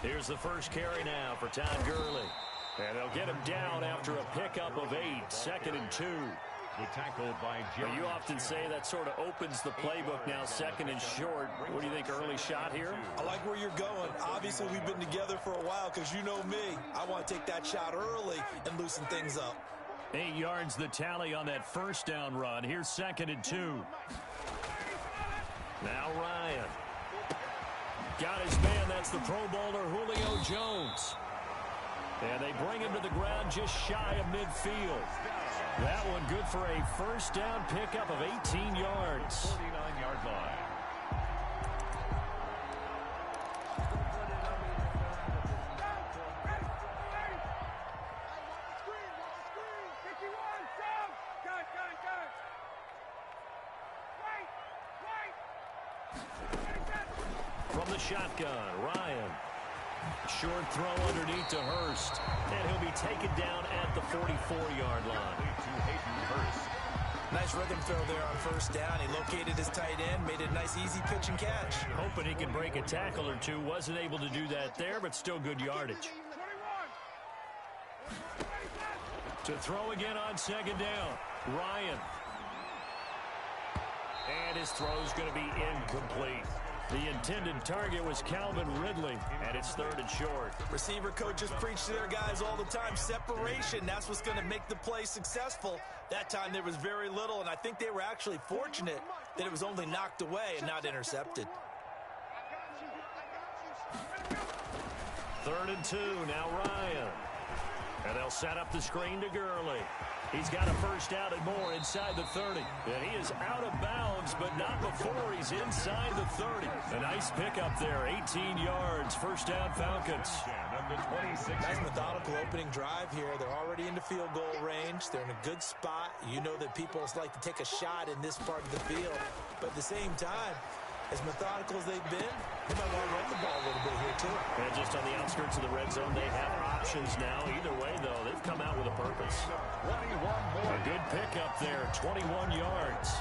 Here's the first carry now for Todd Gurley. And they'll get him down after a pickup of 8, 2nd and 2. The tackle by Jerry. You often say that sort of opens the playbook now, 2nd and short. What do you think, early shot here? I like where you're going. Obviously, we've been together for a while because you know me. I want to take that shot early and loosen things up. 8 yards the tally on that first down run. Here's 2nd and 2. Now Ryan. Got his man. That's the Pro Bowler Julio Jones. And they bring him to the ground just shy of midfield. That one good for a first down pickup of 18 yards. 49-yard line. From the shotgun, Ryan. Short throw underneath to Hurst. And he'll be taken down at the 44-yard line. Nice rhythm throw there on first down. He located his tight end, made it a nice easy pitch and catch. Hoping he can break a tackle or two. Wasn't able to do that there, but still good yardage. To throw again on 2nd down. Ryan. And his throw is going to be incomplete. The intended target was Calvin Ridley, and it's 3rd and short. Receiver coaches preach to their guys all the time. Separation, that's what's going to make the play successful. That time there was very little, and I think they were actually fortunate that it was only knocked away and not intercepted. 3rd and 2, now Ryan. And they'll set up the screen to Gurley. He's got a first down and more inside the 30. And he is out of bounds, but not before he's inside the 30. A nice pickup there, 18 yards. First down, Falcons. Nice methodical opening drive here. They're already into field goal range. They're in a good spot. You know that people like to take a shot in this part of the field. But at the same time, as methodical as they've been, they might want to run the ball a little bit here, too. And just on the outskirts of the red zone, they have options now. Either way, though, they've come out with a purpose. 21 more. A good pickup there, 21 yards.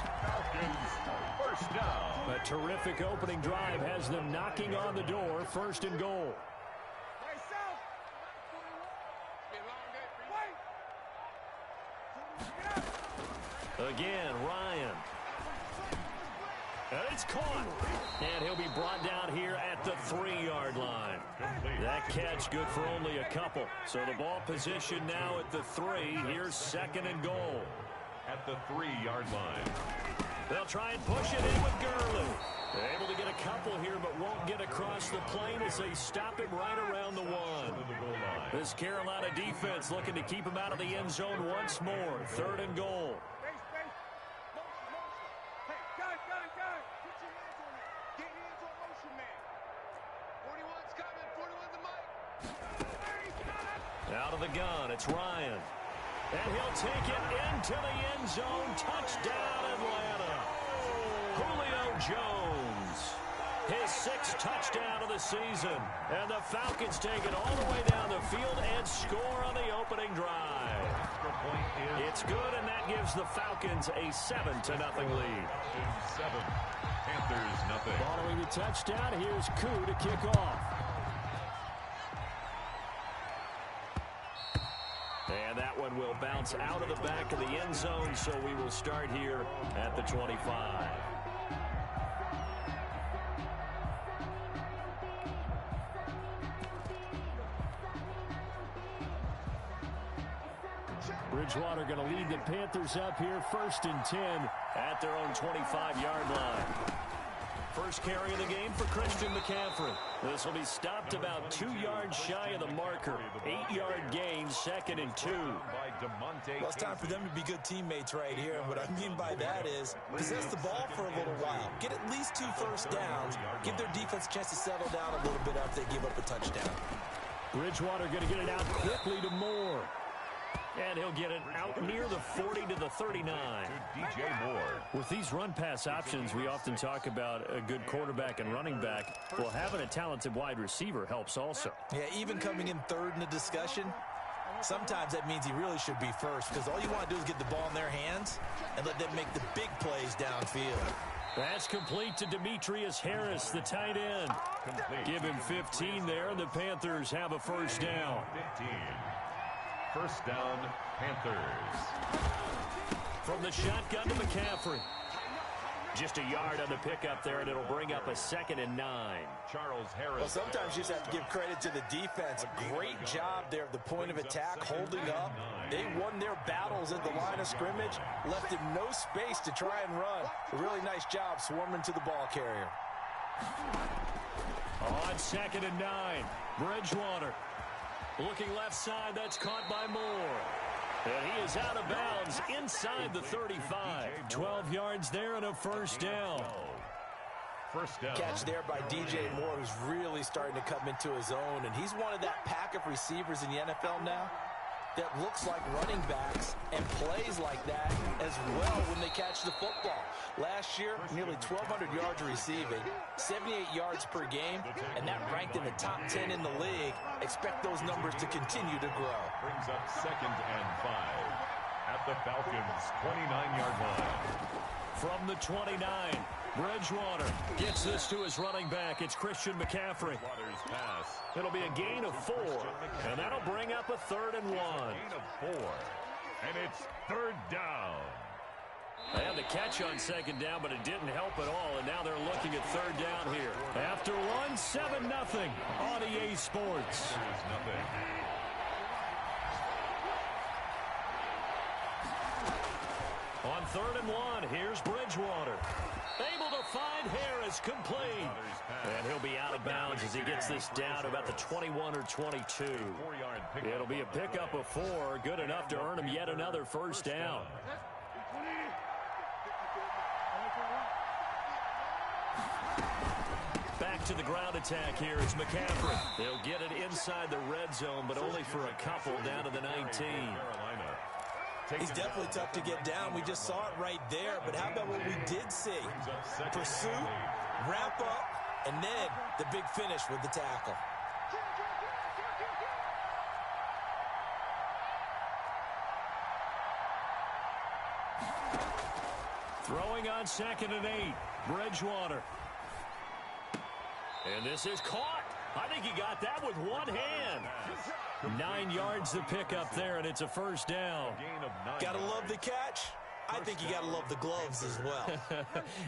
First down. A terrific opening drive has them knocking on the door, 1st and goal. Again, Ryan. And it's caught. And he'll be brought down here at the 3-yard line. That catch good for only a couple. So the ball position now at the 3. Here's 2nd and goal. At the 3-yard line. They'll try and push it in with Gurley. They're able to get a couple here, but won't get across the plane as they stop him right around the 1. This Carolina defense looking to keep him out of the end zone once more. 3rd and goal. Out of the gun, it's Ryan. And he'll take it into the end zone. Touchdown, Atlanta. Julio Jones. His 6th touchdown of the season. And the Falcons take it all the way down the field and score on the opening drive. It's good, and that gives the Falcons a 7-0 lead. 7. Panthers nothing. Following the touchdown, here's Koo to kick off. And that one will bounce out of the back of the end zone, so we will start here at the 25. Bridgewater going to lead the Panthers up here, 1st and 10 at their own 25-yard line. First carry of the game for Christian McCaffrey. This will be stopped about 2 yards shy of the marker. 8-yard gain, 2nd and 2. Well, it's time for them to be good teammates right here. And what I mean by that is possess the ball for a little while. Get at least 2 first downs. Give their defense a chance to settle down a little bit after they give up a touchdown. Bridgewater going to get it out quickly to Moore. And he'll get it out near the 40 to the 39. DJ Moore. With these run-pass options, we often talk about a good quarterback and running back. Well, having a talented wide receiver helps also. Yeah, even coming in 3rd in the discussion, sometimes that means he really should be first because all you want to do is get the ball in their hands and let them make the big plays downfield. That's complete to Demetrius Harris, the tight end. Complete. Give him 15 there, and the Panthers have a first down. 15. First down, Panthers. From the shotgun to McCaffrey. Just a yard on the pickup there, and it'll bring up a 2nd and 9. Charles Harris. Well, sometimes you just have to give credit to the defense. Great job there at the point of attack, holding up. They won their battles at the line of scrimmage, left him no space to try and run. A really nice job swarming to the ball carrier. On 2nd and 9, Bridgewater. Looking left side, that's caught by Moore. And he is out of bounds inside the 35. 12 yards there and a first down. First down. Catch there by DJ Moore, who's really starting to come into his own. And he's one of that pack of receivers in the NFL now that looks like running backs and plays like that as well when they catch the football. Last year, nearly 1,200 yards receiving, 78 yards per game, and that ranked in the top 10 in the league. Expect those numbers to continue to grow. Brings up 2nd and 5 at the Falcons' 29-yard line. From the 29, Bridgewater gets this to his running back. It's Christian McCaffrey. Waters pass. It'll be a gain of 4, and that'll bring up a 3rd and 1. Gain of 4. And it's 3rd down. They had the catch on 2nd down, but it didn't help at all, and now they're looking at 3rd down here. After 1, 7-0 on EA Sports. There's nothing. On 3rd and 1, here's Bridgewater. Able to find Harris, complete. And he'll be out of bounds as he gets this down about the 21 or 22. 4-yard pickup. It'll be a pickup of 4, good enough to earn him yet another first down. Back to the ground attack here. It's McCaffrey. They'll get it inside the red zone, but only for a couple down to the 19. He's definitely tough to get down. We just saw it right there. But how about what we did see? Pursuit, wrap up, and then the big finish with the tackle. Throwing on 2nd and 8. Bridgewater. And this is caught. I think he got that with one hand. 9 yards to pick up there, and it's a first down. Gotta love the catch. I think you gotta love the gloves as well.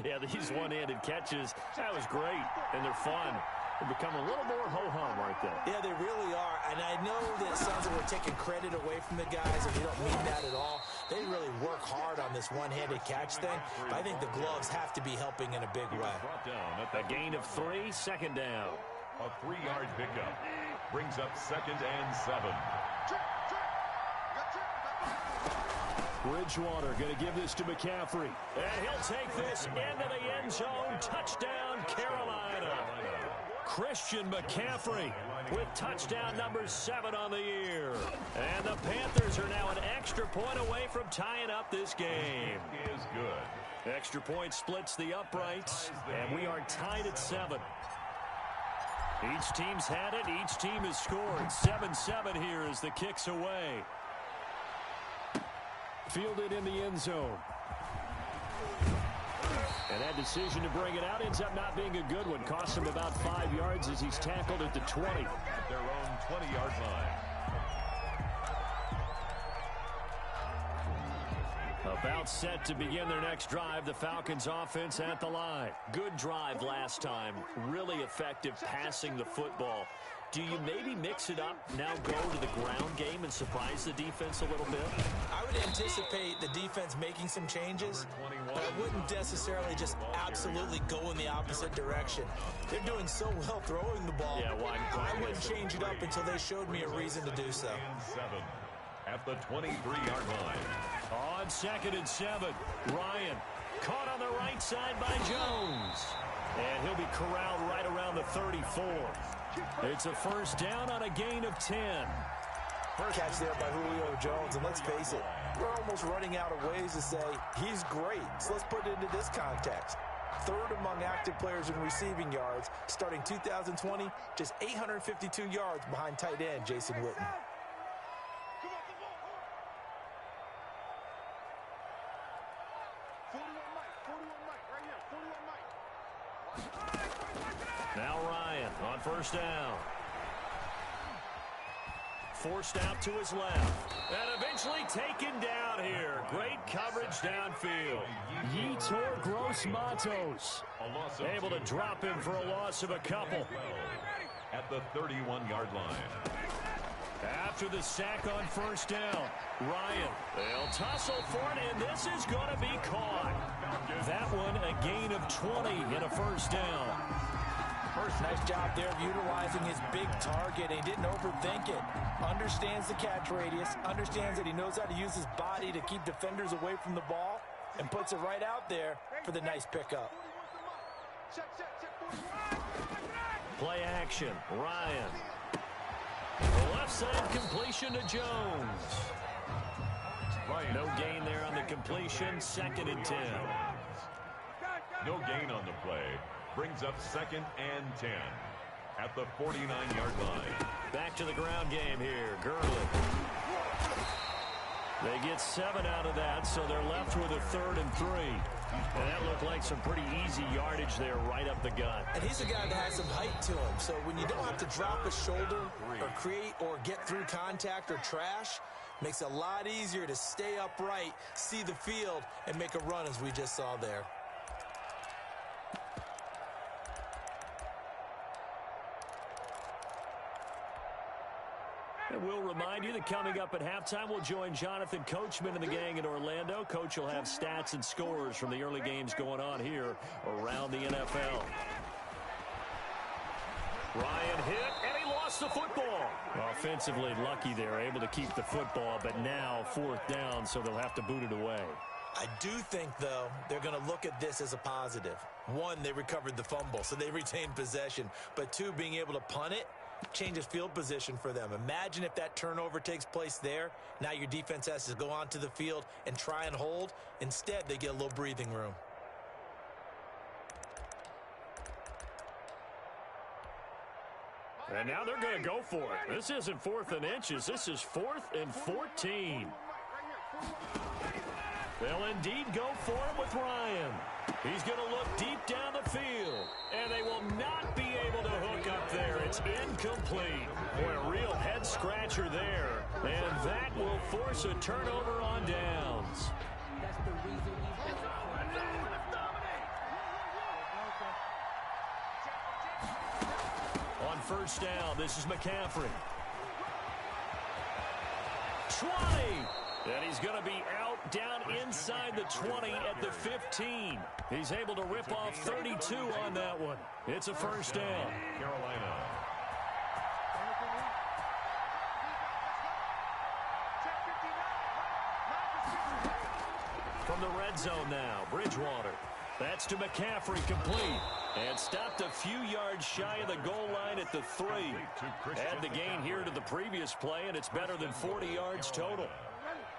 Yeah, these one-handed catches, that was great, and they're fun. They become a little more ho-hum right there. Yeah, they really are. And I know that it sounds like we're taking credit away from the guys, and we don't mean that at all. They really work hard on this one-handed catch thing. But I think the gloves have to be helping in a big way. A gain of 3, 2nd down. A 3-yard pickup brings up 2nd and 7. Bridgewater going to give this to McCaffrey. And he'll take this into the end zone. Touchdown, Carolina. Christian McCaffrey with touchdown number 7 on the year. And the Panthers are now an extra point away from tying up this game. Is good. Extra point splits the uprights, and we are tied at 7. Each team's had it. Each team has scored. 7-7 here as the kick's away. Fielded in the end zone. And that decision to bring it out ends up not being a good one. Costs him about 5 yards as he's tackled at the 20. At their own 20-yard line. About set to begin their next drive. The Falcons offense at the line. Good drive last time. Really effective passing the football. Do you maybe mix it up, now go to the ground game and surprise the defense a little bit? I would anticipate the defense making some changes, but I wouldn't necessarily just absolutely go in the opposite direction. They're doing so well throwing the ball. Yeah, why? I wouldn't change it up until they showed me a reason to do so. 7 at the 23-yard line. On 2nd and 7, Ryan caught on the right side by Jones. And he'll be corralled right around the 34. It's a first down on a gain of 10. First catch there by Julio Jones, and let's face it, we're almost running out of ways to say he's great. So let's put it into this context. 3rd among active players in receiving yards, starting 2020, just 852 yards behind tight end Jason Witten. Now Ryan on first down. Forced out to his left. And eventually taken down here. Great coverage downfield. Yetur Gross-Matos able to him for a loss of a couple. At the 31-yard line. After the sack on first down, Ryan, they'll tussle for it, and this is going to be caught. That one, a gain of 20 and a first down. Nice job there of utilizing his big target. He didn't overthink it. Understands the catch radius, understands that he knows how to use his body to keep defenders away from the ball, and puts it right out there for the nice pickup. Play action, Ryan. The left side completion to Jones. No gain there on the completion, 2nd and 10. No gain on the play. Brings up 2nd and 10 at the 49-yard line. Back to the ground game here. Gurley. They get 7 out of that, so they're left with a 3rd and 3. And that looked like some pretty easy yardage there right up the gut. And he's a guy that has some height to him, so when you don't have to drop a shoulder or create or get through contact or trash, makes it a lot easier to stay upright, see the field, and make a run as we just saw there. And we'll remind you that coming up at halftime, we'll join Jonathan Coachman and the gang in Orlando. Coach will have stats and scores from the early games going on here around the NFL. Ryan hit, and he lost the football. Offensively lucky there, able to keep the football, but now 4th down, so they'll have to boot it away. I do think, though, they're going to look at this as a positive. 1, they recovered the fumble, so they retained possession. But 2, being able to punt it changes field position for them. Imagine if that turnover takes place there. Now your defense has to go onto the field and try and hold. Instead, they get a little breathing room. And now they're going to go for it. This isn't 4th and inches. This is 4th and 14. They'll indeed go for it with Ryan. He's going to look deep down the field. And they will not be able to hook up there. It's incomplete. Boy, a real head-scratcher there. And that will force a turnover on downs. On first down, this is McCaffrey. 20. And he's going to be out down inside the 20 at the 15. He's able to rip off 32 on that one. It's a first down. Carolina. From the red zone now, Bridgewater. That's to McCaffrey, complete. And stopped a few yards shy of the goal line at the 3. Add the gain here to the previous play, and it's better than 40 yards total.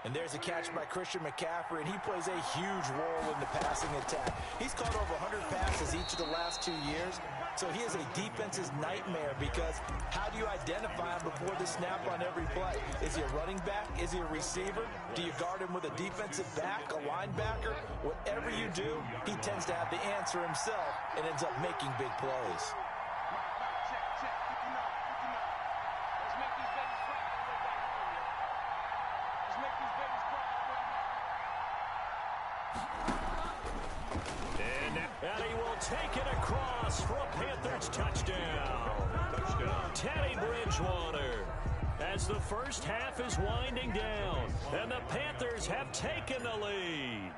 And there's a catch by Christian McCaffrey, and he plays a huge role in the passing attack. He's caught over 100 passes each of the last 2 years, so he is a defense's nightmare because how do you identify him before the snap on every play? Is he a running back? Is he a receiver? Do you guard him with a defensive back, a linebacker? Whatever you do, he tends to have the answer himself and ends up making big plays. And he will take it across for a Panthers touchdown. Teddy Bridgewater. As the first half is winding down, and the Panthers have taken the lead.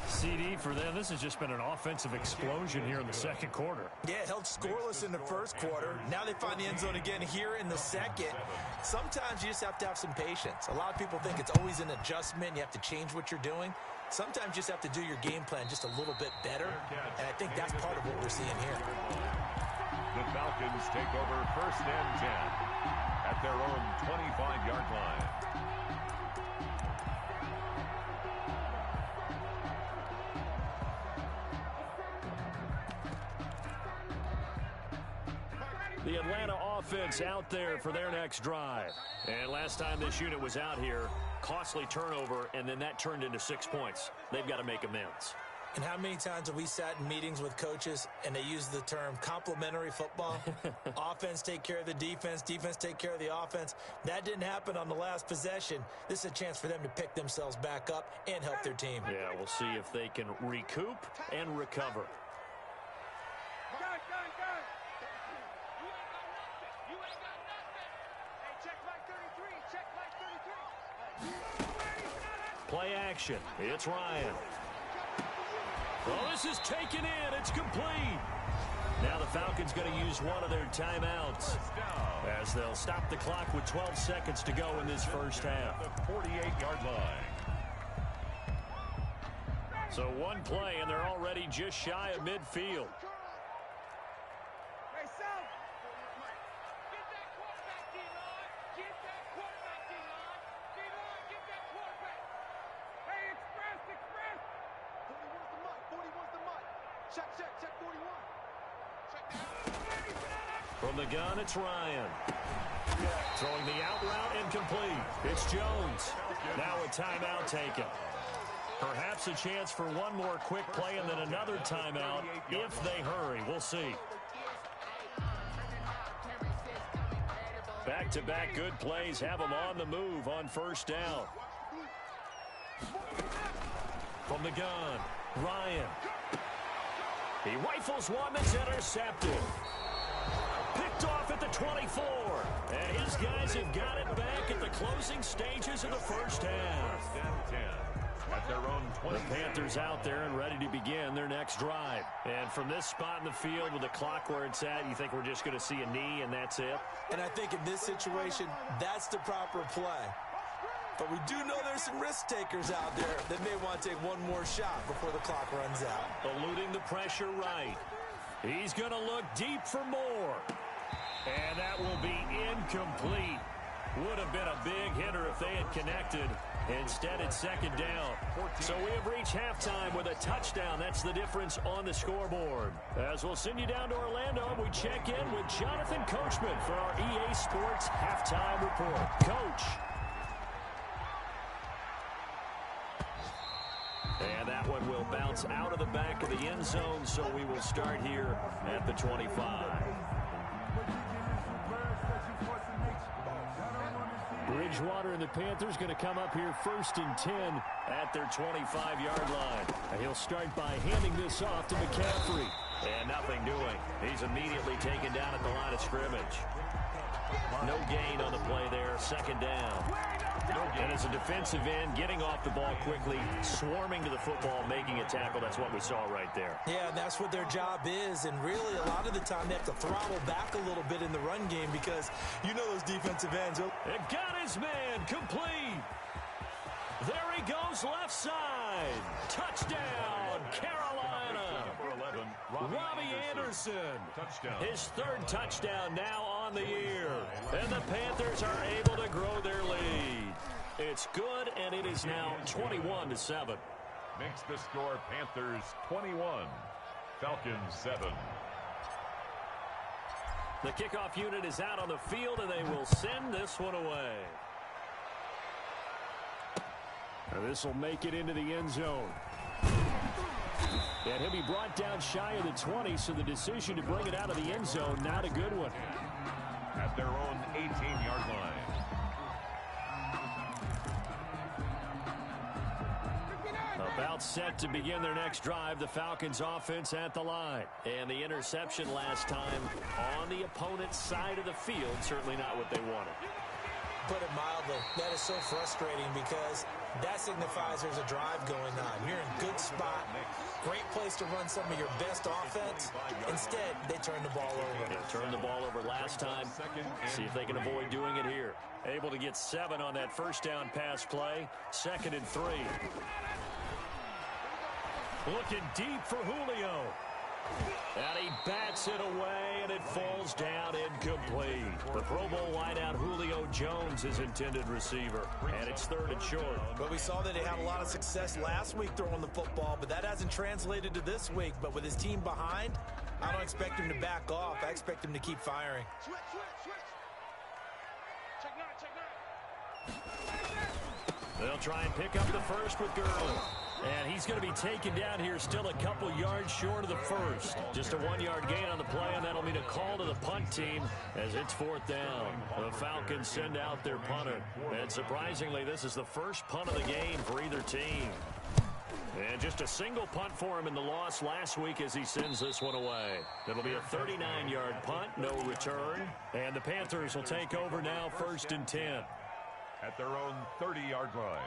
CD for them. This has just been an offensive explosion here in the second quarter. Yeah, held scoreless in the first quarter. Now they find the end zone again here in the second. Sometimes you just have to have some patience. A lot of people think it's always an adjustment. You have to change what you're doing. Sometimes you just have to do your game plan just a little bit better, and I think that's part of what we're seeing here. The Falcons take over 1st and 10 at their own 25-yard line. The Atlanta offense out there for their next drive. And last time this unit was out here, costly turnover, and then that turned into 6 points. They've got to make amends. And how many times have we sat in meetings with coaches and they use the term complementary football? Offense take care of the defense, defense take care of the offense. That didn't happen on the last possession. This is a chance for them to pick themselves back up and help their team. Yeah, we'll see if they can recoup and recover. Play action. It's Ryan. Well, this is taken in. It's complete. Now the Falcons going to use one of their timeouts as they'll stop the clock with 12 seconds to go in this first half. The 48-yard line. So one play, and they're already just shy of midfield. From the gun, it's Ryan. Throwing the out route incomplete. It's Jones. Now a timeout taken. Perhaps a chance for one more quick play and then another timeout if they hurry. We'll see. Back-to-back good plays have them on the move on first down. From the gun, Ryan. He rifles one that's intercepted. Picked off at the 24. And his guys have got it back at the closing stages of the first half. First and 10 at their own 20. The Panthers out there and ready to begin their next drive. And from this spot in the field with the clock where it's at, you think we're just going to see a knee and that's it? And I think in this situation, that's the proper play. But we do know there's some risk takers out there that may want to take one more shot before the clock runs out. Eluding the pressure right. He's going to look deep for more. And that will be incomplete. Would have been a big hitter if they had connected. Instead, it's second down. So we have reached halftime with a touchdown. That's the difference on the scoreboard. As we'll send you down to Orlando, we check in with Jonathan Coachman for our EA Sports Halftime Report. Coach. And that one will bounce out of the back of the end zone, so we will start here at the 25. Bridgewater and the Panthers going to come up here first and 10 at their 25-yard line. And he'll start by handing this off to McCaffrey. And nothing doing. He's immediately taken down at the line of scrimmage. No gain on the play there. Second down. And as a defensive end, getting off the ball quickly, swarming to the football, making a tackle. That's what we saw right there. Yeah, and that's what their job is. And really, a lot of the time, they have to throttle back a little bit in the run game because you know those defensive ends. It got his man complete. There he goes left side. Touchdown, Carolina. Number 11, Robbie Anderson. Touchdown. His third touchdown now on the year. And the Panthers are able to grow their lead. It's good, and it is now 21-7. Makes the score Panthers 21, Falcons 7. The kickoff unit is out on the field, and they will send this one away. And this will make it into the end zone. And he'll be brought down shy of the 20, so the decision to bring it out of the end zone, not a good one. At their own 18-yard line. About set to begin their next drive, the Falcons offense at the line. And the interception last time on the opponent's side of the field, certainly not what they wanted. Put it mildly, that is so frustrating because that signifies there's a drive going on. You're in a good spot, great place to run some of your best offense. Instead, they turn the ball over. Yeah, turned the ball over last time. See if they can avoid doing it here. Able to get 7 on that first down pass play. 2nd and 3. Looking deep for Julio. And he bats it away, and it falls down incomplete. The Pro Bowl wideout Julio Jones is intended receiver, and it's 3rd and short. But we saw that he had a lot of success last week throwing the football, but that hasn't translated to this week. But with his team behind, I don't expect him to back off. I expect him to keep firing. They'll try and pick up the first with Gurley. And he's going to be taken down here still a couple yards short of the first. Just a 1-yard gain on the play, and that'll mean a call to the punt team as it's 4th down. The Falcons send out their punter. And surprisingly, this is the first punt of the game for either team. And just a single punt for him in the loss last week as he sends this one away. It'll be a 39-yard punt, no return. And the Panthers will take over now, 1st and 10. At their own 30-yard line.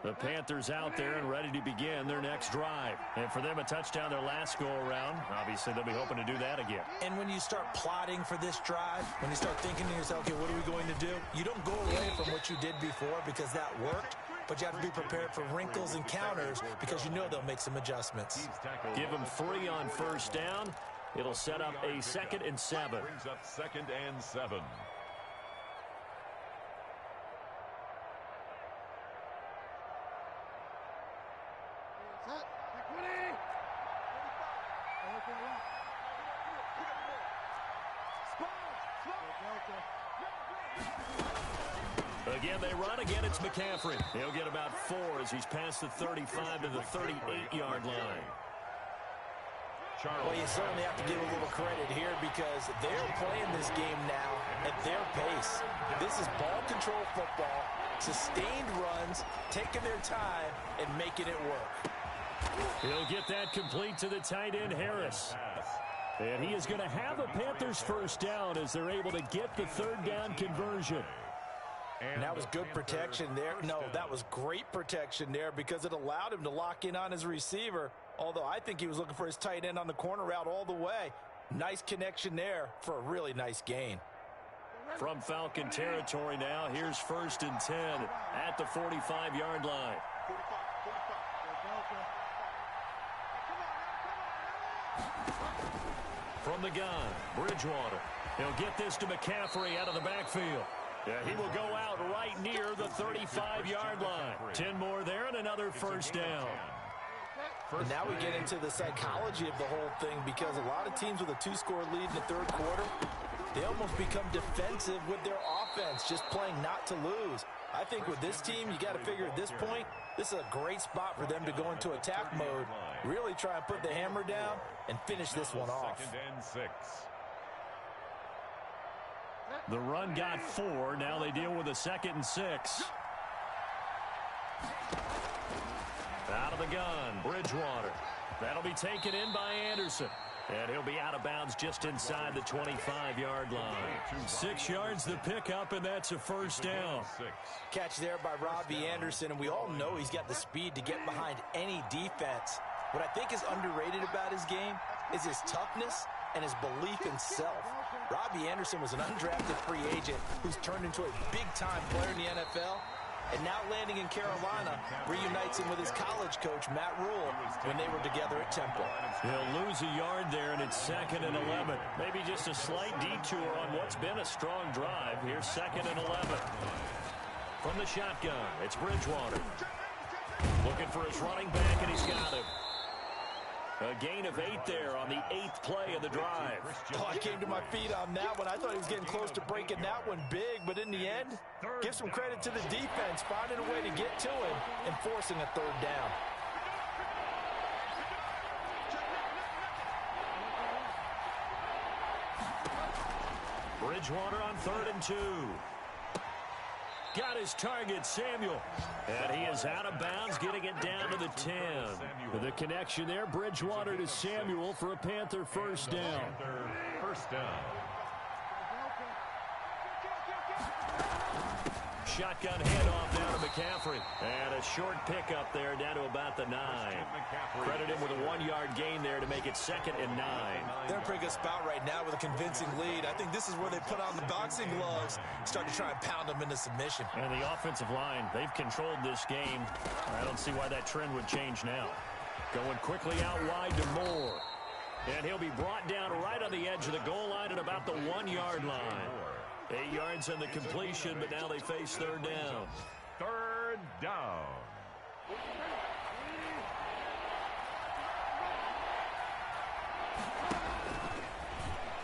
The Panthers out there and ready to begin their next drive. And for them, a touchdown their last go-around. Obviously, they'll be hoping to do that again. And when you start plotting for this drive, when you start thinking to yourself, okay, what are we going to do? You don't go away from what you did before because that worked. But you have to be prepared for wrinkles and counters because you know they'll make some adjustments. Give them 3 on 1st down. It'll set up a 2nd and 7. Brings up 2nd and 7. Again, they run. Again, it's McCaffrey. He'll get about 4 as he's past the 35 to the 38-yard line. Well, you certainly have to give a little credit here because they're playing this game now at their pace. This is ball control football, sustained runs, taking their time, and making it work. He'll get that complete to the tight end, Harris. And he is going to have a Panthers 1st down as they're able to get the 3rd down conversion. And that was good protection there. No, that was great protection there because it allowed him to lock in on his receiver. Although I think he was looking for his tight end on the corner route all the way. Nice connection there for a really nice gain. From Falcon territory now, here's 1st and 10 at the 45-yard line. From the gun, Bridgewater. He'll get this to McCaffrey out of the backfield. Yeah, he will go out right near the 35-yard line. 10 more there and another 1st down. And now we get into the psychology of the whole thing because a lot of teams with a 2-score lead in the 3rd quarter, they almost become defensive with their offense, just playing not to lose. I think with this team, you got to figure at this point, this is a great spot for them to go into attack mode, really try and put the hammer down and finish this one off. 2nd and 6. The run got 4. Now they deal with a 2nd and 6. Out of the gun, Bridgewater. That'll be taken in by Anderson. And he'll be out of bounds just inside the 25-yard line. 6 yards the pickup, and that's a 1st down. Catch there by Robbie Anderson, and we all know he's got the speed to get behind any defense. What I think is underrated about his game is his toughness and his belief in self. Robbie Anderson was an undrafted free agent who's turned into a big-time player in the NFL, and now landing in Carolina reunites him with his college coach, Matt Rule, when they were together at Temple. He'll lose a yard there, and it's 2nd and 11. Maybe just a slight detour on what's been a strong drive. Here's 2nd and 11. From the shotgun, it's Bridgewater. Looking for his running back, and he's got him. A gain of 8 there on the 8th play of the drive. Oh, I came to my feet on that one. I thought he was getting close to breaking that one big, but in the end, give some credit to the defense, finding a way to get to him and forcing a 3rd down. Bridgewater on 3rd and 2. Got his target, Samuel. And he is out of bounds, getting it down to the 10. The connection there, Bridgewater to Samuel for a Panther 1st down. 1st down. Shotgun handoff down to McCaffrey. And a short pickup there down to about the 9. Credit him with a 1-yard gain there to make it 2nd and 9. They're in a pretty good spot right now with a convincing lead. I think this is where they put on the boxing gloves, start to try and pound them into submission. And the offensive line, they've controlled this game. I don't see why that trend would change now. Going quickly out wide to Moore. And he'll be brought down right on the edge of the goal line at about the 1-yard line. 8 yards on the completion, but now they face 3rd down. 3rd down.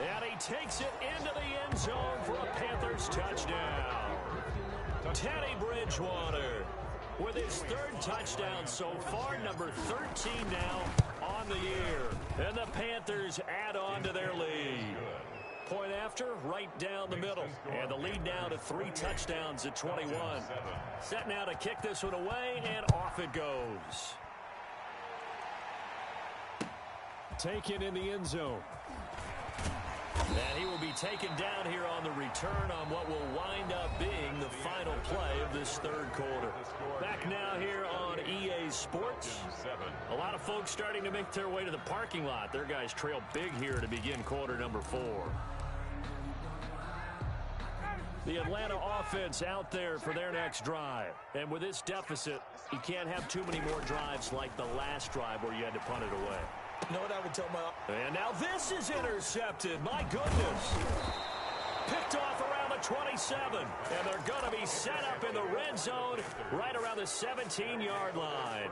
And he takes it into the end zone for a Panthers touchdown. Teddy Bridgewater. with his third touchdown so far, number 13 now on the year. And the Panthers add on to their lead. Point after, right down the middle. And the lead now to 3 touchdowns at 21. Set now to kick this one away, and off it goes. Taken in the end zone. And he will be taken down here on the return on what will wind up being the final play of this third quarter. Back now here on EA Sports. A lot of folks starting to make their way to the parking lot. Their guys trail big here to begin quarter number 4. The Atlanta offense out there for their next drive. And with this deficit, you can't have too many more drives like the last drive where you had to punt it away. You know what I would tell my... And now this is intercepted. My goodness. Picked off around the 27. And they're going to be set up in the red zone right around the 17-yard line.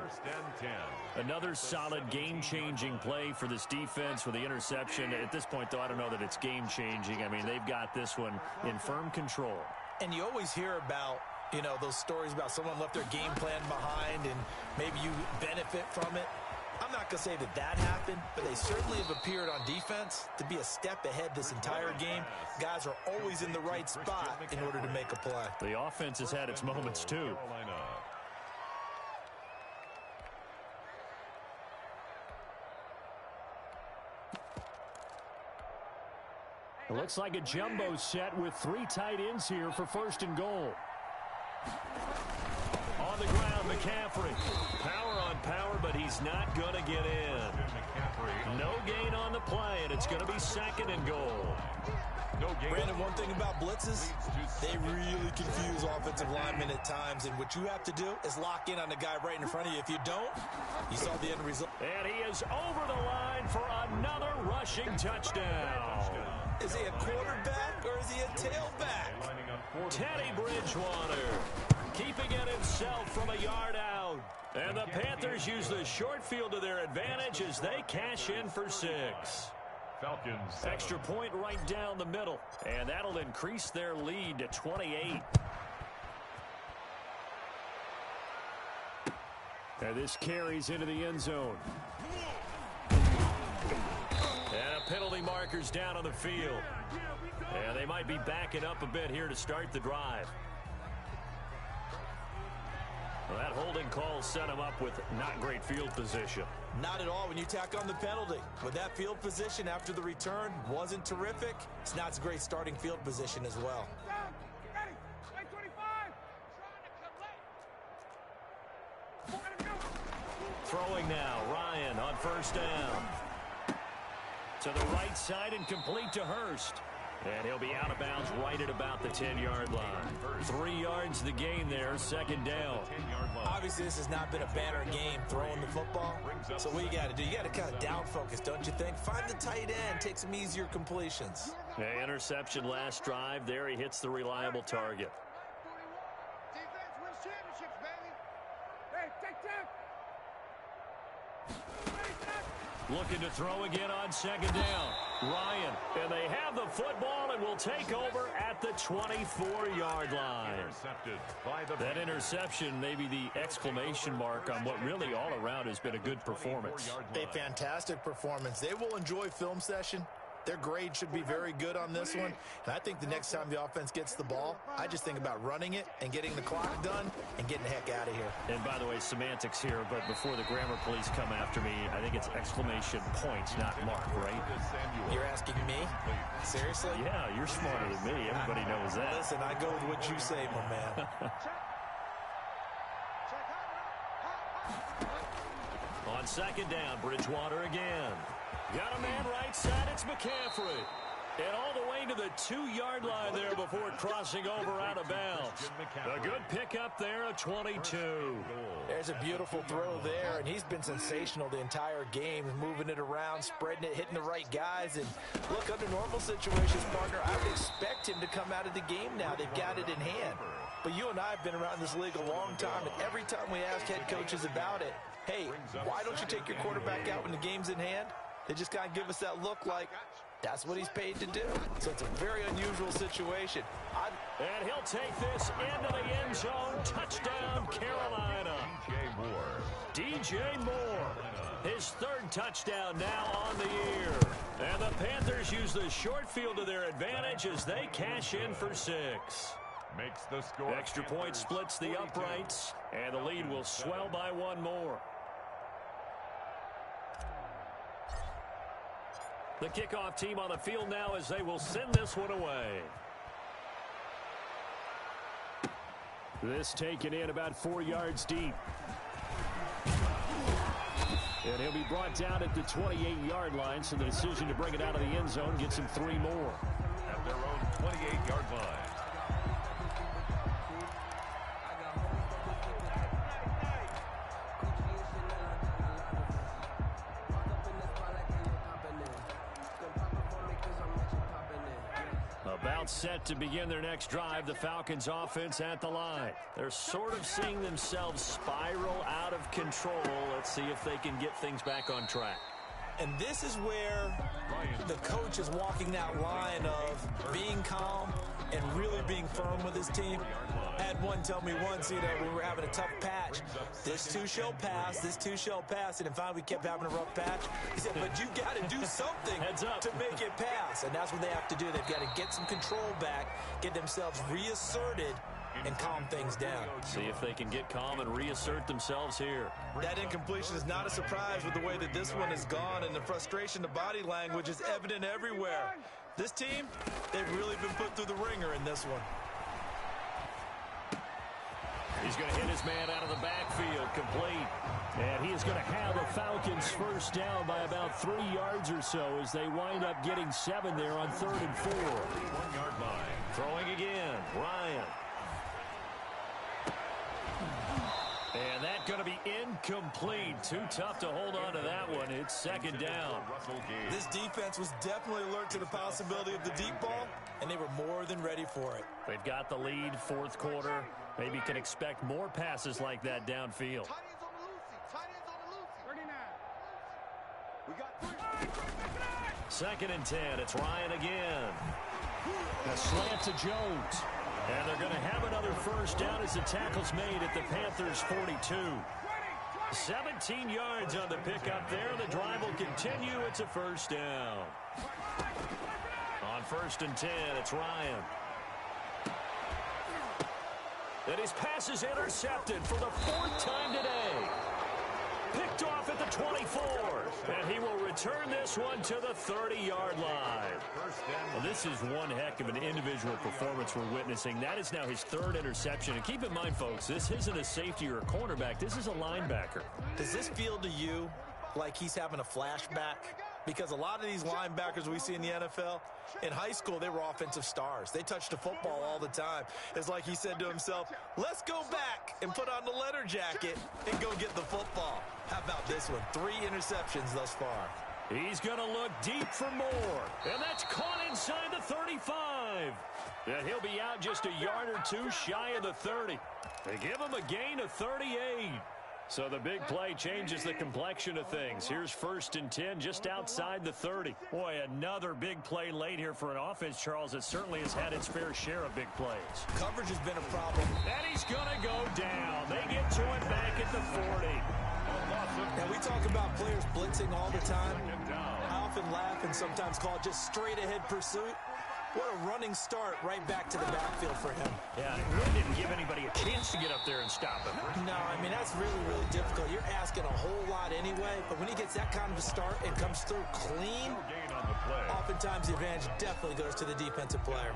Another solid game-changing play for this defense with the interception. At this point, though, I don't know that it's game-changing. I mean, they've got this one in firm control. And you always hear about, you know, those stories about someone left their game plan behind and maybe you benefit from it. I'm not going to say that that happened, but they certainly have appeared on defense to be a step ahead this entire game. Guys are always in the right spot in order to make a play. The offense has had its moments, too. It looks like a jumbo set with 3 tight ends here for first and goal. On the ground, McCaffrey. Power on power, but he's not going to get in. No gain on the play, and it's going to be second and goal. Brandon, one thing about blitzes, they really confuse offensive linemen at times, and what you have to do is lock in on the guy right in front of you. If you don't, you saw the end result. And he is over the line for another rushing touchdown. Is he a quarterback or is he a tailback? Teddy Bridgewater keeping it himself from a yard out. And the Panthers use the short field to their advantage as they cash in for 6. Falcons. Extra point right down the middle. And that'll increase their lead to 28. And this carries into the end zone. And a penalty marker's down on the field. And they might be backing up a bit here to start the drive. Well, that holding call set him up with not great field position. Not at all when you tack on the penalty. With that field position after the return wasn't terrific, it's not a great starting field position as well. Throwing now, Ryan on first down. To the right side and complete to Hurst. And he'll be out of bounds right at about the 10-yard line. 3 yards the gain there, second down. Obviously, this has not been a banner game throwing the football. So what you got to do, you got to kind of down focus, don't you think? Find the tight end, take some easier completions. Yeah, interception last drive. There he hits the reliable target. Defense wins championships, baby. Hey, take 10. Looking to throw again on second down. Ryan, and they have the football and will take over at the 24-yard line. That interception may be the exclamation mark on what really all around has been a good performance. A fantastic performance. They will enjoy film session. Their grade should be very good on this one. And I think the next time the offense gets the ball, I just think about running it and getting the clock done and getting the heck out of here. And by the way, semantics here, but before the grammar police come after me, I think it's exclamation points, not mark, right? You're asking me? Seriously? Yeah, you're smarter than me. Everybody knows that. Listen, I go with what you say, my man. On second down, Bridgewater again. Got a man right side, it's McCaffrey. And all the way to the 2-yard line there before crossing over out of bounds. A good pickup there of 22. There's a beautiful throw there, and he's been sensational the entire game, moving it around, spreading it, hitting the right guys. And look, under normal situations, partner, I would expect him to come out of the game now. They've got it in hand. But you and I have been around this league a long time, and every time we ask head coaches about it, hey, why don't you take your quarterback out when the game's in hand? They just kind of give us that look like, That's what he's paid to do. So it's a very unusual situation. And he'll take this into the end zone. Touchdown, Carolina. DJ Moore. His third touchdown now on the year. And the Panthers use the short field to their advantage as they cash in for 6. Makes the score. Extra point splits the uprights, and the lead will swell by 1 more. The kickoff team on the field now as they will send this one away. This taken in about 4 yards deep. And he'll be brought down at the 28-yard line, so the decision to bring it out of the end zone gets him 3 more. At their own 28-yard line. About set to begin their next drive, the Falcons offense at the line. They're sort of seeing themselves spiral out of control. Let's see if they can get things back on track. And this is where the coach is walking that line of being calm and really being firm with his team. I had one tell me once, when we were having a tough patch, this too shall pass, this too shall pass. And finally we kept having a rough patch. He said, but you got to do something to make it pass. And that's what they have to do. They've got to get some control back, get themselves reasserted, and calm things down. See if they can get calm and reassert themselves here. That incompletion is not a surprise with the way that this one has gone, and the frustration, the body language is evident everywhere. This team, they've really been put through the ringer in this one. He's going to hit his man out of the backfield, complete. And he is going to have the Falcons first down by about 3 yards or so as they wind up getting 7 there on 3rd and 4. 1-yard line. Throwing again, Ryan. And that's going to be incomplete. Too tough to hold on to that one. It's 2nd down. This defense was definitely alert to the possibility of the deep ball, and they were more than ready for it. They've got the lead, 4th quarter. Maybe can expect more passes like that downfield. Tight ends on the loosey. Tight ends on the loosey. 39. We got 3. 2nd and 10. It's Ryan again. A slant to Jones. And they're going to have another first down as the tackle's made at the Panthers' 42. 17 yards on the pickup there. The drive will continue. It's a first down. On 1st and 10, it's Ryan. And his pass is intercepted for the 4th time today. Picked off at the 24. And he will return this one to the 30-yard line. Well, this is one heck of an individual performance we're witnessing. That is now his 3rd interception. And keep in mind, folks, this isn't a safety or a cornerback. This is a linebacker. Does this feel to you like he's having a flashback? Because a lot of these linebackers we see in the NFL, in high school, they were offensive stars. They touched the football all the time. It's like he said to himself, let's go back and put on the leather jacket and go get the football. How about this one? 3 interceptions thus far. He's going to look deep for more. And that's caught inside the 35. And he'll be out just a yard or 2 shy of the 30. They give him a gain of 38. So the big play changes the complexion of things. Here's 1st and 10 just outside the 30. Boy, another big play late here for an offense, Charles, that certainly has had its fair share of big plays. Coverage has been a problem. And he's going to go down. They get to him back at the 40. Now, we talk about players blitzing all the time. I often laugh and sometimes call it just straight-ahead pursuit. What a running start right back to the backfield for him. Yeah, it really didn't give anybody a chance to get up there and stop him. No, I mean, that's really, really difficult. You're asking a whole lot anyway, but when he gets that kind of a start and comes through clean, oftentimes the advantage definitely goes to the defensive player.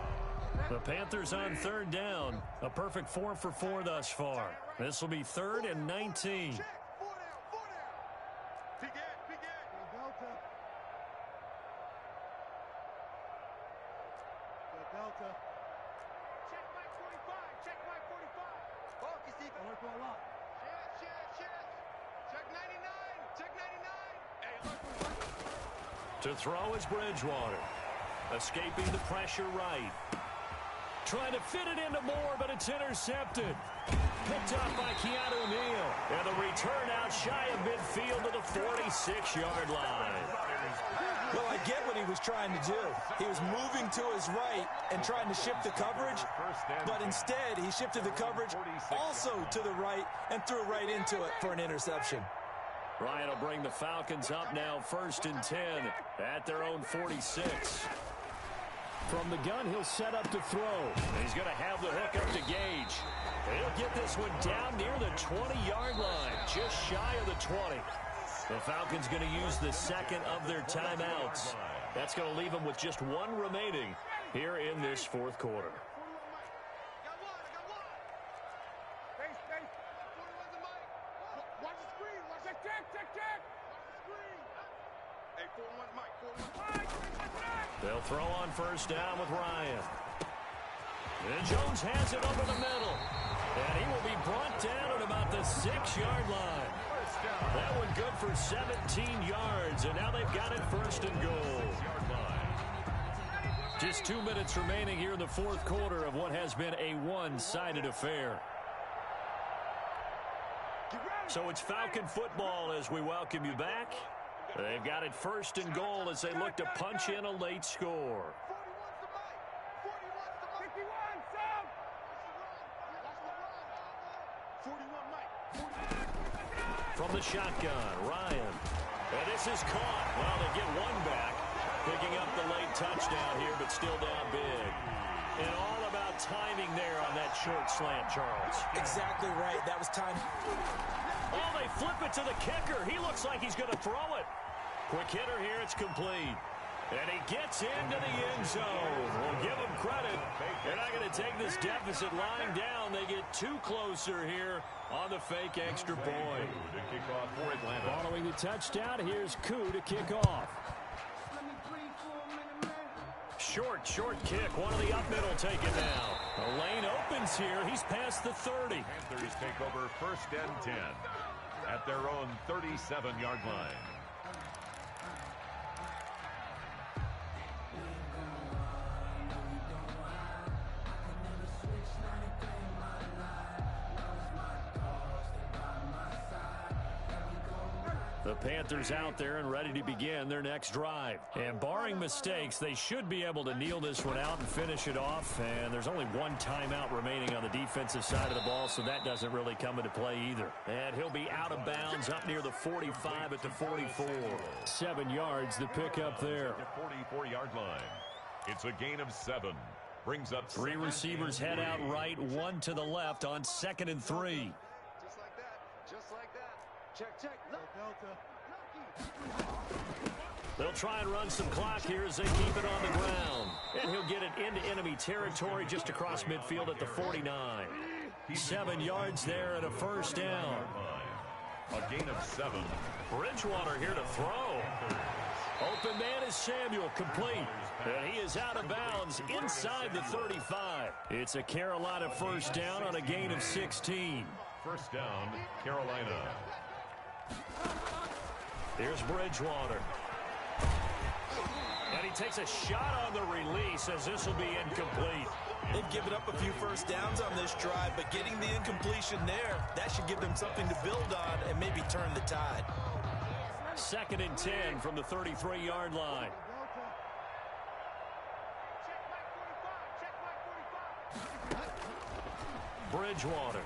The Panthers on 3rd down. A perfect 4 for 4 thus far. This will be 3rd and 19. Delta. Check my 45. Check my 45. Focus, Ethan. Look a lot. Check 99. Check 99. Hey, look. To throw is Bridgewater. Escaping the pressure right. Trying to fit it into Moore, but it's intercepted. Picked up by Keanu Neal. And the return out shy of midfield to the 46-yard line. Well, I get what he was trying to do. He was moving to his right and trying to shift the coverage, but instead he shifted the coverage also to the right and threw right into it for an interception. Ryan will bring the Falcons up now 1st and 10 at their own 46. From the gun, he'll set up to throw. He's going to have the hook up to Gage. He'll get this one down near the 20-yard line, just shy of the 20. The Falcons going to use the second of their timeouts. That's going to leave them with just one remaining here in this fourth quarter. They'll throw on 1st down with Ryan. And Jones has it over the middle. And he will be brought down at about the 6-yard line. That one good for 17 yards. And now they've got it 1st and goal. Just 2 minutes remaining here in the fourth quarter of what has been a one-sided affair. So it's Falcon football as we welcome you back. They've got it 1st and goal as they look to punch in a late score. From the shotgun, Ryan. And this is caught. Well, they get one back, picking up the late touchdown here, but still down big. And all about timing there on that short slant, Charles. Exactly right. That was time. Oh, they flip it to the kicker. He looks like he's going to throw it. Quick hitter here. It's complete. And he gets into the end zone. We'll give him credit. They're not going to take this deficit lying down. They get too closer here on the fake extra point. Following the touchdown, here's Koo to kick off. Short kick. One of the up middle taken now. The lane opens here. He's past the 30. Panthers take over 1st and 10 at their own 37-yard line. The Panthers out there and ready to begin their next drive. And barring mistakes, they should be able to kneel this one out and finish it off. And there's only one timeout remaining on the defensive side of the ball, so that doesn't really come into play either. And he'll be out of bounds up near the 45 at the 44. 7 yards the pick up there. 44-yard line. It's a gain of 7. Brings up 3 receivers head out right, 1 to the left on 2nd and 3. Just like that. Just like that. Check. They'll try and run some clock here as they keep it on the ground. And he'll get it into enemy territory just across midfield at the 49. 7 yards there and a 1st down. A gain of 7. Bridgewater here to throw. Open man is Samuel, complete. And he is out of bounds inside the 35. It's a Carolina 1st down on a gain of 16. 1st down, Carolina. Here's Bridgewater. And he takes a shot on the release as this will be incomplete. They've given up a few 1st downs on this drive, but getting the incompletion there, that should give them something to build on and maybe turn the tide. 2nd and 10 from the 33-yard line. Bridgewater.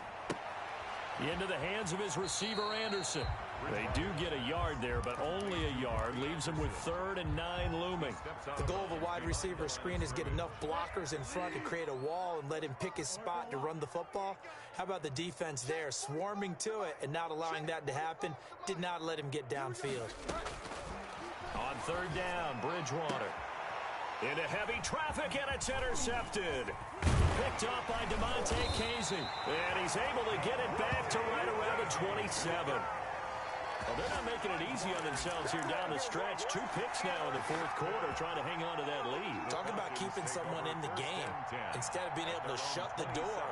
Into the hands of his receiver, Anderson. They do get a yard there, but only a yard. Leaves them with 3rd and 9 looming. The goal of a wide receiver screen is get enough blockers in front to create a wall and let him pick his spot to run the football. How about the defense there? Swarming to it and not allowing that to happen. Did not let him get downfield. On 3rd down, Bridgewater. Into heavy traffic, and it's intercepted. Picked up by DeMonte Casey. And he's able to get it back to right around the 27. Well, they're not making it easy on themselves here down the stretch. 2 picks now in the fourth quarter, trying to hang on to that lead. Talk about keeping someone in the game. Instead of being able to shut the door,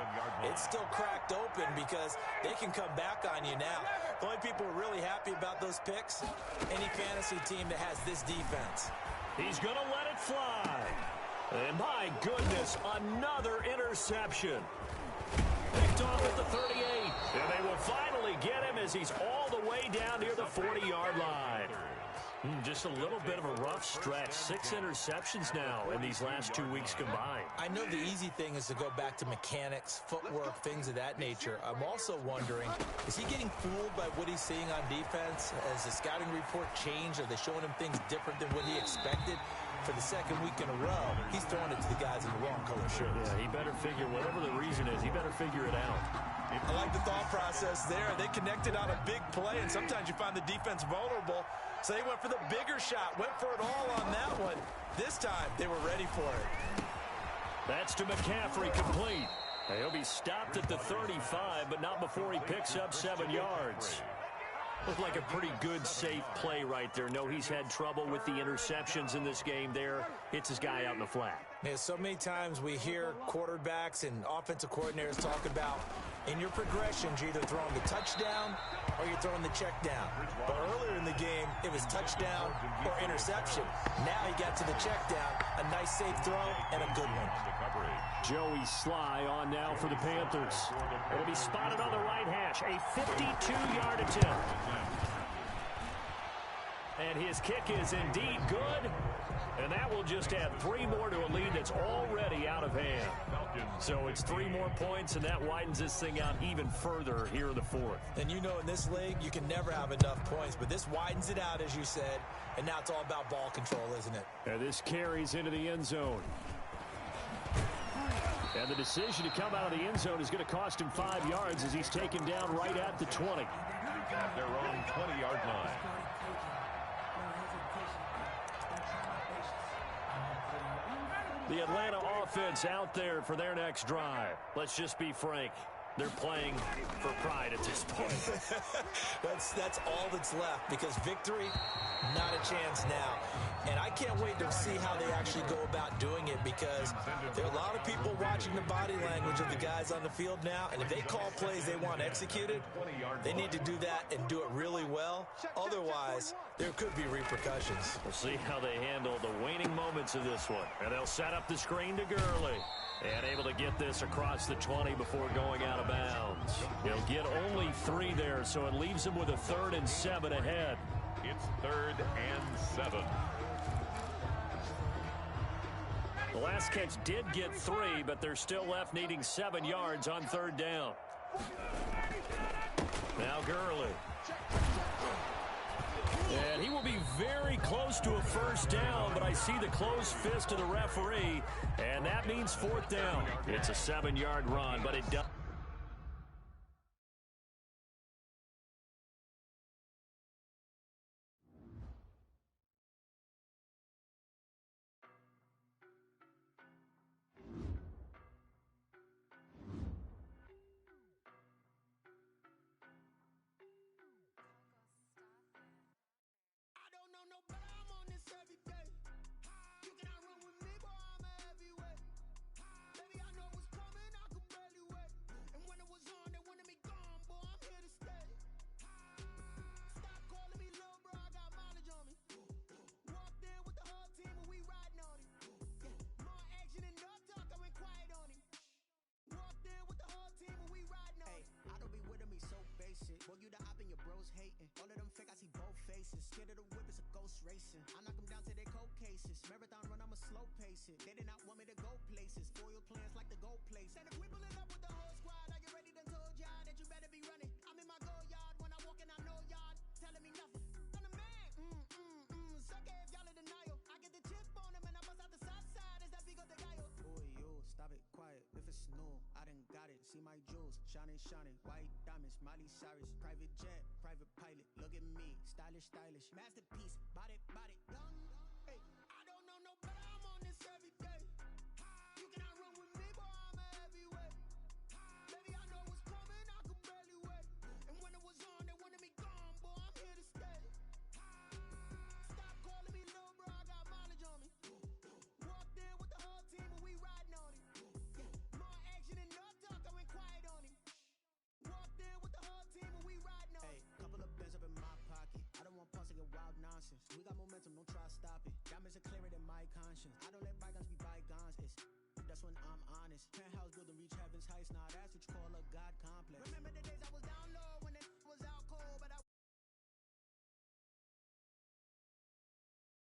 it's still cracked open because they can come back on you now. The only people who are really happy about those picks, any fantasy team that has this defense. He's going to let it fly. And my goodness, another interception. Picked off at the 38. And they will finally get him as he's all the way down near the 40-yard line. Just a little bit of a rough stretch. 6 interceptions now in these last 2 weeks combined. I know the easy thing is to go back to mechanics, footwork, things of that nature. I'm also wondering, is he getting fooled by what he's seeing on defense? Has the scouting report changed? Are they showing him things different than what he expected? For the second week in a row, he's throwing it to the guys in the wrong color shirts. Yeah, he better figure, whatever the reason is, he better figure it out. I like the thought process there. They connected on a big play, and sometimes you find the defense vulnerable. So they went for the bigger shot, went for it all on that one. This time, they were ready for it. That's to McCaffrey, complete. He'll be stopped at the 35, but not before he picks up 7 yards. Looked like a pretty good, safe play right there. No, he's had trouble with the interceptions in this game there. Hits his guy out in the flat. Yeah, so many times we hear quarterbacks and offensive coordinators talk about in your progressions, you're either throwing the touchdown or you're throwing the check down. But earlier in the game, it was touchdown or interception. Now he got to the check down, a nice safe throw, and a good one. Joey Sly on now for the Panthers. It'll be spotted on the right hash. A 52-yard attempt. And his kick is indeed good. And that will just add 3 more to a lead that's already out of hand. So it's 3 more points, and that widens this thing out even further here in the 4th. And you know in this league, you can never have enough points. But this widens it out, as you said. And now it's all about ball control, isn't it? And this carries into the end zone. And the decision to come out of the end zone is going to cost him 5 yards as he's taken down right at the 20. At their own 20-yard line. The Atlanta offense out there for their next drive. Let's just be frank. They're playing for pride at this point. That's all that's left, because victory, not a chance now. And I can't wait to see how they actually go about doing it, because there are a lot of people watching the body language of the guys on the field now, and if they call plays they want executed, they need to do that and do it really well. Otherwise, there could be repercussions. We'll see how they handle the waning moments of this one. And they'll set up the screen to Gurley. And able to get this across the 20 before going out of bounds. He'll get only 3 there, so it leaves him with a 3rd and 7 ahead. It's 3rd and 7. The last catch did get 3, but they're still left needing 7 yards on 3rd down. Now Gurley. And he will be very close to a 1st down, but I see the closed fist of the referee, and that means 4th down. It's a 7-yard run, but it does. Scared of the whip, it's a ghost racing. I knock them down to their cold cases. Marathon run, I'ma slow pace it. They did not want me to go places. Foil plans like the gold place. And if we pulling up with the whole squad, are you ready? Done told y'all that you better be running. I'm in my go yard when I walk in, I know y'all telling me nothing. I'm the man. Suck it if y'all in denial. I get the chip on them and I bust out the south side. Is that Vigo de Gallo? Boy, you stop it, quiet. If it's new, I done got it. See my jewels, shining, shining. White diamonds, Miley Cyrus. Private jet, private pilot. Look at me, stylish, stylish. Masterpiece, body, body, young. Hey, I don't know no better. I'm on this every day. You cannot run with me, boy. I'm a heavyweight. Baby, I know what's coming. I could barely wait. And when it was on, they wanted me gone, boy. I'm here to stay. Stop calling me little bro. I got mileage on me. Walked in with the whole team and we riding on it. More action and no talk. I went quiet on him. Walked in with the whole team and we riding on it. Couple of bands up in my pocket. I don't want pause to get wild nonsense. We got momentum, don't try to stop it. Diamonds are clearer than my conscience. I don't let bygones be bygones. That's when I'm honest. Penthouse building, reach heaven's heights.